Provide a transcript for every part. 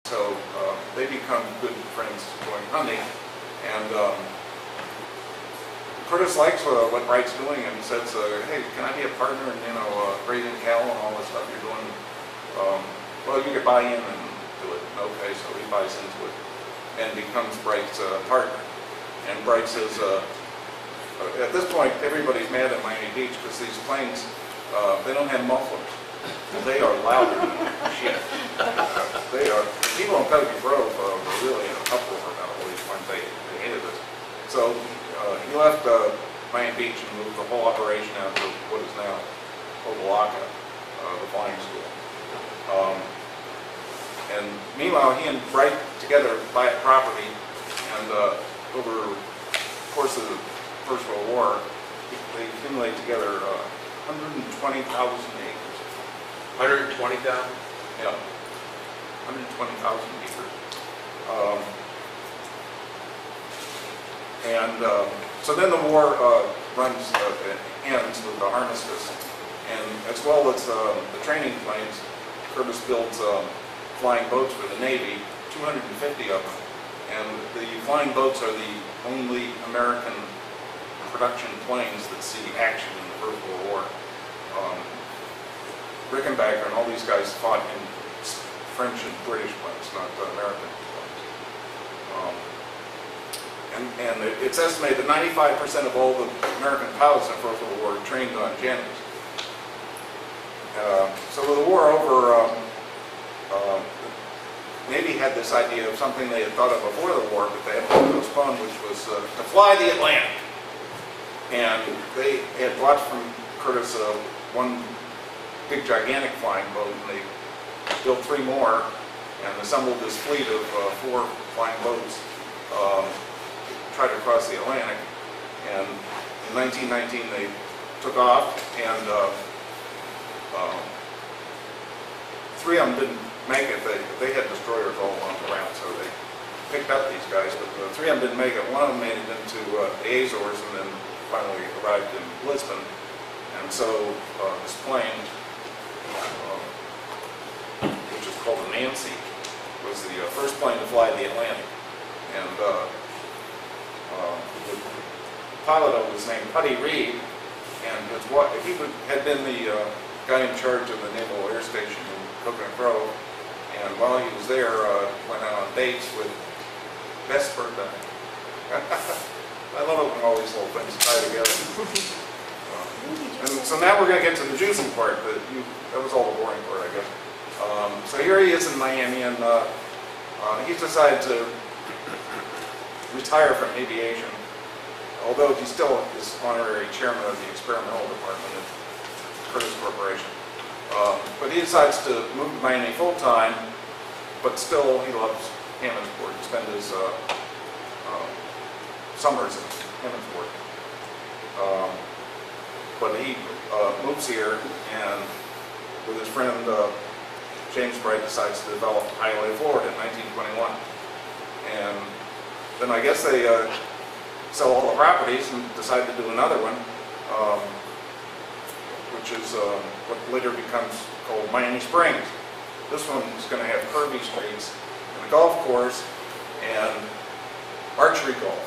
So they become good friends going hunting, and Curtis likes what Wright's doing, and says, "Hey, can I be a partner in raising cattle and all this stuff you're doing? Well, you could buy in and do it." Okay, so he buys into it and becomes Wright's partner. And Wright says, at this point, everybody's mad at Miami Beach because these planes, they don't have mufflers. They are louder than shit. They are. People in Pelican Grove were really in an uproar about all these planes. They hated it. So he left Miami Beach and moved the whole operation out to what is now Opa-locka, the flying school. And meanwhile, he and Wright together buy property, and over the course of the First World War, they accumulate together 120,000 acres. 120,000? Yeah, 120,000 acres. So then the war ends with the armistice, and as well as the training planes, Curtis builds flying boats for the Navy, 250 of them. And the flying boats are the only American production planes that see action in the First World War. Rickenbacker and all these guys fought in French and British planes, not American planes. And it's estimated that 95% of all the American pilots in the First World War were trained on Jennings. So with the war over, Navy had this idea of something they had thought of before the war, but they had to postpone, which was to fly the Atlantic. And they had bought from Curtis one big, gigantic flying boat, and they built 3 more and assembled this fleet of 4 flying boats to try to cross the Atlantic. And in 1919, they took off, and 3 of them didn't make it. They had destroyers all along the route, so they picked up these guys, but 3 of them didn't make it. One of them made it into the Azores and then finally arrived in Lisbon. And so this plane, which is called the Nancy, was the first plane to fly the Atlantic. And the pilot was named Putty Reed, and he had been the guy in charge of the Naval Air Station in Coconut Grove. And while he was there, went out on dates with Bess Birthday. I love it when all these little things tie together. And so now we're going to get to the juicy part. That was all the boring part, I guess. So here he is in Miami, and he's decided to retire from aviation, although he still is honorary chairman of the experimental department at Curtis Corporation. But he decides to move to Miami full-time, but still he loves Hammondsport. He spends his summers at Hammondsport. But he moves here, and with his friend James Bright decides to develop Hialeah, Florida in 1921. And then I guess they sell all the properties and decide to do another one, which is what later becomes called Miami Springs. This one is going to have curvy streets and a golf course and archery golf.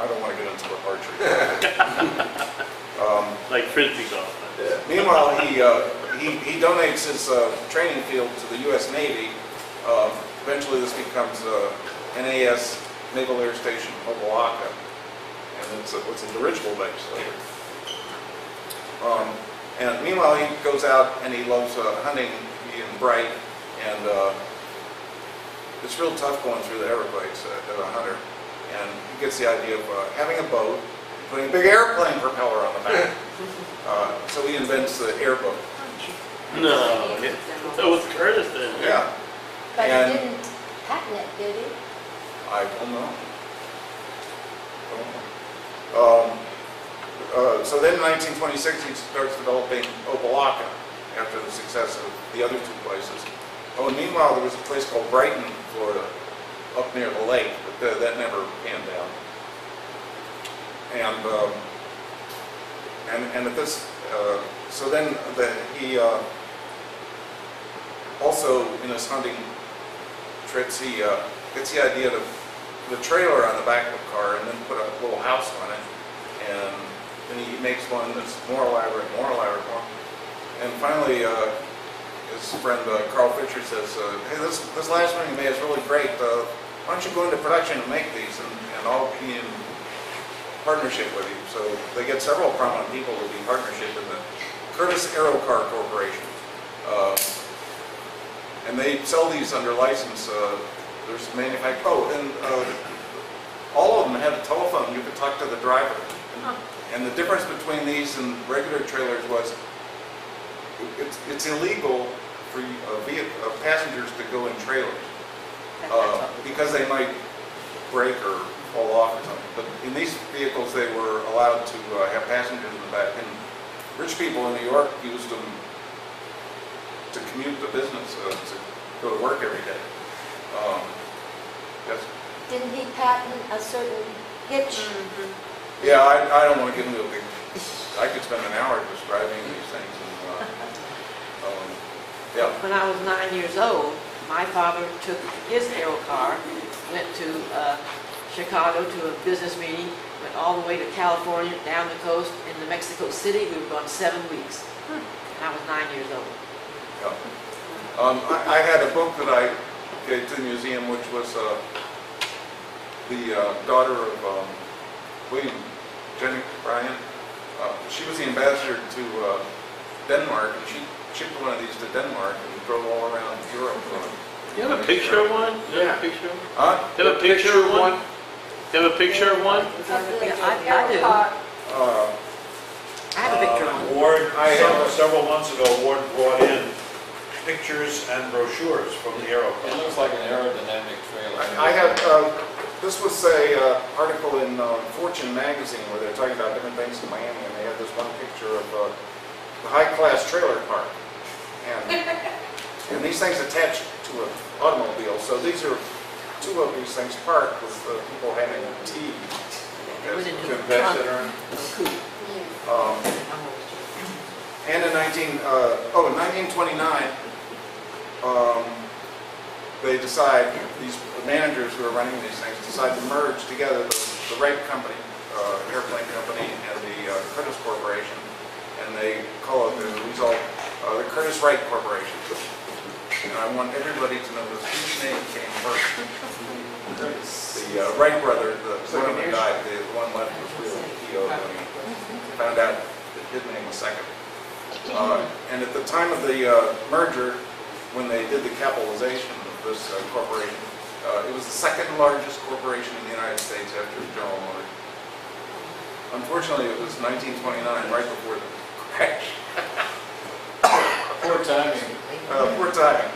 I don't want to get into archery golf. Like frisbee golf. Meanwhile, he donates his training field to the U.S. Navy. Eventually this becomes NAS Naval Air Station Opa-locka, and it's a dirigible base later. And meanwhile, he goes out and he loves hunting, he and Bright, and it's real tough going through the Everglades as a hunter. And he gets the idea of having a boat, putting a big airplane propeller on the back. So he invents the airboat. No, that was Curtis then. Yeah. But he didn't patent it, did he? I don't know. So then in 1926 he starts developing Opa-locka after the success of the other 2 places. Oh, and meanwhile there was a place called Brighton, Florida, up near the lake, but that never panned out. And at this, so then he also in his hunting trips, he gets the idea to put a trailer on the back of the car and then put a little house on it. And then he makes one that's more elaborate. And finally, his friend Carl Fisher says, hey, this last one you made is really great. Why don't you go into production and make these, and I'll be in partnership with you. So they get several prominent people to be in partnership in the Curtis Aero Car Corporation. And they sell these under license. There's manufacturing. Oh, and all of them had a telephone. You could talk to the driver. And the difference between these and regular trailers was it's illegal for passengers to go in trailers because they might break or fall off or something. But in these vehicles, they were allowed to have passengers in the back. And rich people in New York used them to commute to business, to go to work every day. Yes. Didn't he patent a certain hitch? Yeah, I don't want to get into a big. I could spend an hour describing these things. Yeah. When I was 9 years old, my father took his aero car, went to Chicago to a business meeting, went all the way to California, down the coast, into Mexico City. We were gone 7 weeks. And I was 9 years old. Yeah. I had a book that I gave to the museum, which was the daughter of William Jennings Bryan. She was the ambassador to Denmark, and she shipped one of these to Denmark and drove all around Europe. You have a picture of one? Yeah. Huh? You have a picture of one? You have a picture of one? Yeah, I do. I have a picture of one. Ward, several months ago, Ward brought in pictures and brochures from the Aero It Club. looks like an aerodynamic trailer. I have, this was a article in Fortune magazine where they're talking about different things in Miami, and they had this one picture of the high-class trailer park. And these things attached to an automobile. So these are two of these things parked with people having tea. It went into To the invest trunk it or- of a coupe. And in 1929, they decide, these managers who are running these things decide to merge together the Wright Company, airplane company, and the Curtis Corporation, and they call it the result the Curtis Wright Corporation. And I want everybody to know this, whose name came first. The Wright brother, one of them died, the one left was real PO when he found out that his name was second. And at the time of the merger, when they did the capitalization of this corporation, it was the second largest corporation in the United States after General Motors. Unfortunately, it was 1929, right before the crash. Poor timing. Poor timing.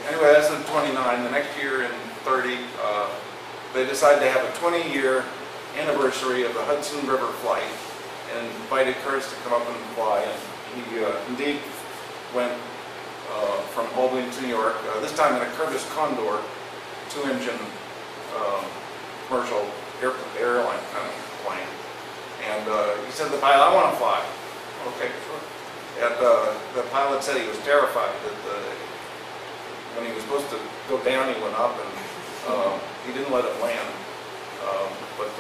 Anyway, that's in 29. The next year in 30, they decided to have a 20-year anniversary of the Hudson River flight and invited Curtis to come up and fly. And he indeed went from Albany to New York, this time in a Curtis Condor, 2-engine commercial airline kind of plane. And he said to the pilot, I want to fly. Okay, sure. And the pilot said he was terrified that when he was supposed to go down, he went up, and he didn't let it land. But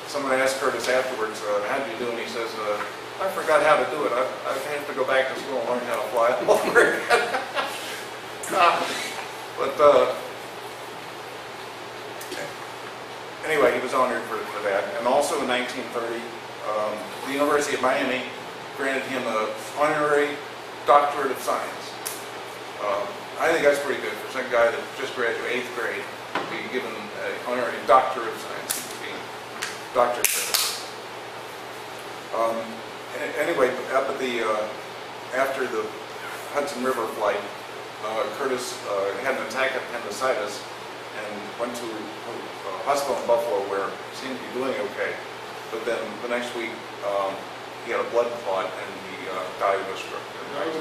someone asked Curtis afterwards, how did you do? And he says, I forgot how to do it. I have to go back to school and learn how to fly all over again. But anyway, he was honored for that. And also in 1930, the University of Miami granted him an honorary doctorate of science. I think that's pretty good for some guy that just graduated 8th grade to be given an honorary doctorate of science, to be Dr. Curtis. Anyway, after the Hudson River flight, Curtis had an attack of appendicitis and went to a hospital in Buffalo where he seemed to be doing okay. But then the next week, he had a blood clot and he died of a stroke. Oh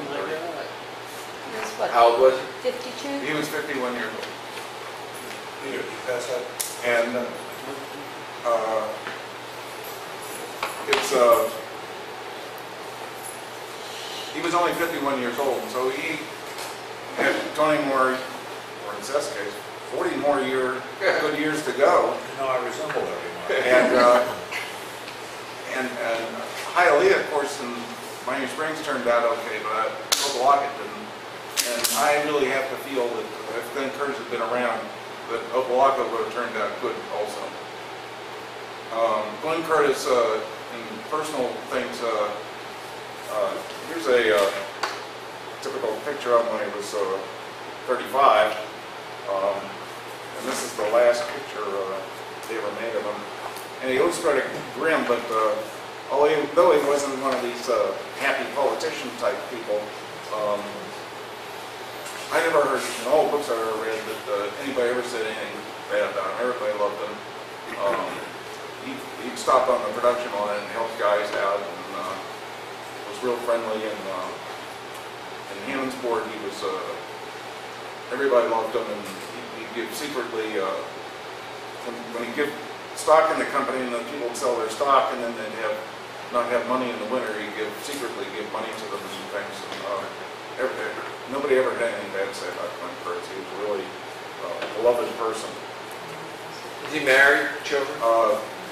my God. He was what, How old was he? 52? He was 51 years old. Peter, you pass that? And he was only 51 years old, so he had 20 more, or in Seth's case, 40 more good years to go. You know, I resemble everyone. And Hialeah, of course, in Miami Springs turned out okay, but Opelika didn't. And I really have to feel that if Glenn Curtis had been around, that Opelika would have turned out good also. Glenn Curtis, in personal things, here's a typical picture of him when he was 35. And this is the last picture they ever made of him. And he looks pretty grim, but though he wasn't one of these happy politician type people, I never heard, in all the books I ever read, that anybody ever said anything bad about him. Everybody loved him. He'd stopped on the production line and helped guys out, and was real friendly. And in Hammondsport, he was, everybody loved him, and he'd give secretly, when he'd give stock in the company, and then people would sell their stock, and then they'd not have money in the winter, he'd secretly give money to them and things. And nobody ever had anything bad to say about Glenn Curtis. He was really a beloved person. Is he married, children?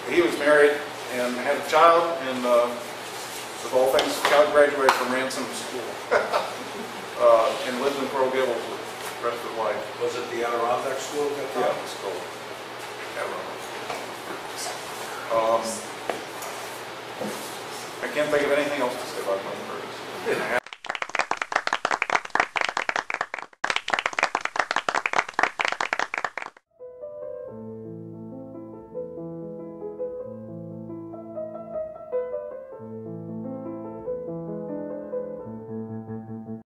He was married and had a child, and of all things, the child graduated from Ransom School and lived in Coral Gables the rest of his life. Was it the Adirondack School at that time? Yeah, it was cool. I can't think of anything else to